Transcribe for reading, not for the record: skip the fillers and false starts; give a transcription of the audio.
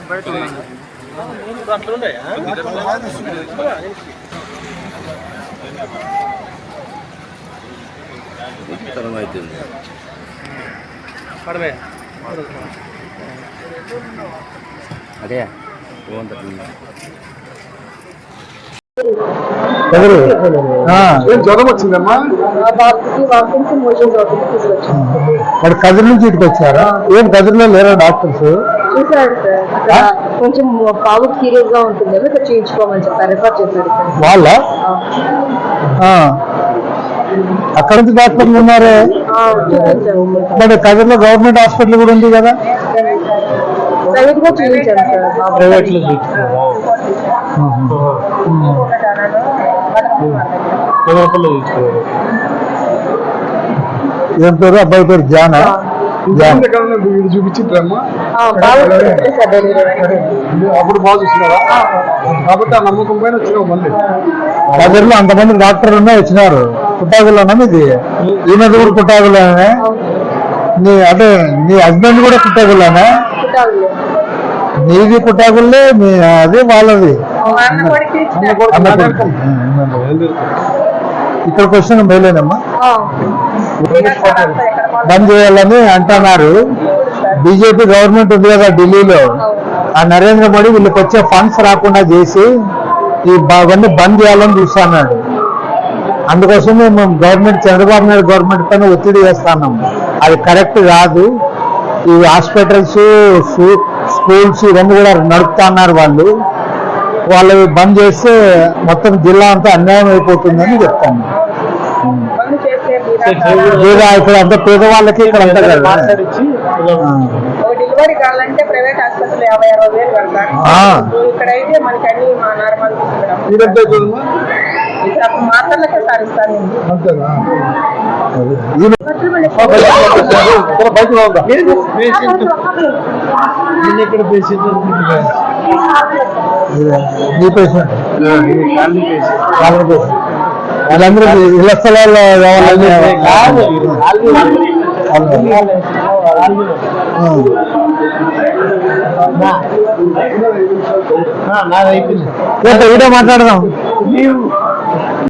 బయట అదే జ్వరం వచ్చిందమ్మా. మరి కదిరి నుంచి ఇటుకు వచ్చారా? ఏం కదిరిలో లేరా డాక్టర్స్? చూసాడు సార్, కొంచెం పావు సీరియస్ గా ఉంటుంది, ఇక్కడ చేయించుకోమని చెప్పారు, రిఫర్ చేశారు. వాళ్ళ అక్కడ నుంచి డాక్టర్లు ఉన్నారే. మరి కదిరిలో గవర్నమెంట్ హాస్పిటల్ కూడా ఉంది కదా? ప్రైవేట్ గా చూపించాను సార్. ప్రైవేట్ లో ఏం పేరు అబ్బాయి పేరు? జానా. చూపించిండ్రమ్మా అప్పుడు బాగా చూసినారా? కాబట్టి ఆ నమ్మకం పైన వచ్చినావు. మళ్ళీ కదిరిలో అంతమంది డాక్టర్లు ఉన్నా వచ్చినారు. పుట్టాగులోనా ఇది? ఈయనది కూడా పుట్టాగులోనే. అంటే నీ హస్బెండ్ కూడా పుట్టాగులోనా? నీది పుట్టాగుల్లే, అది వాళ్ళది. ఇక్కడికి వచ్చిన మేలేనమ్మా. బంద్ చేయాలని అంటున్నారు. బీజేపీ గవర్నమెంట్ ఉంది కదా ఢిల్లీలో, ఆ నరేంద్ర మోడీ వీళ్ళకి వచ్చే ఫండ్స్ రాకుండా చేసి ఇవన్నీ బంద్ చేయాలని చూస్తున్నాడు. అందుకోసమే మేము గవర్నమెంట్, చంద్రబాబు నాయుడు గవర్నమెంట్ పైన ఒత్తిడి చేస్తున్నాం. అది కరెక్ట్ కాదు. ఈ హాస్పిటల్స్, స్కూల్స్ ఇవన్నీ కూడా నడుపుతున్నారు వాళ్ళు బంద్ చేస్తే మొత్తం జిల్లా అంతా అన్యాయం అయిపోతుందని చెప్తాను. ఇక్కడ అంతా పేదవాళ్ళకి ఇక్కడ అంతా కదా. డెలివరీ కావాలంటే ప్రైవేట్ హాస్పిటల్ 50-60 వేలు కడతారు. ఇక్కడైతే మనకి అన్ని నార్మల్ మాత్రలకే సారిస్తాను. వాళ్ళందరూ ఇళ్ల స్థలాల్లో కావాలని వీడియో మాట్లాడదాం.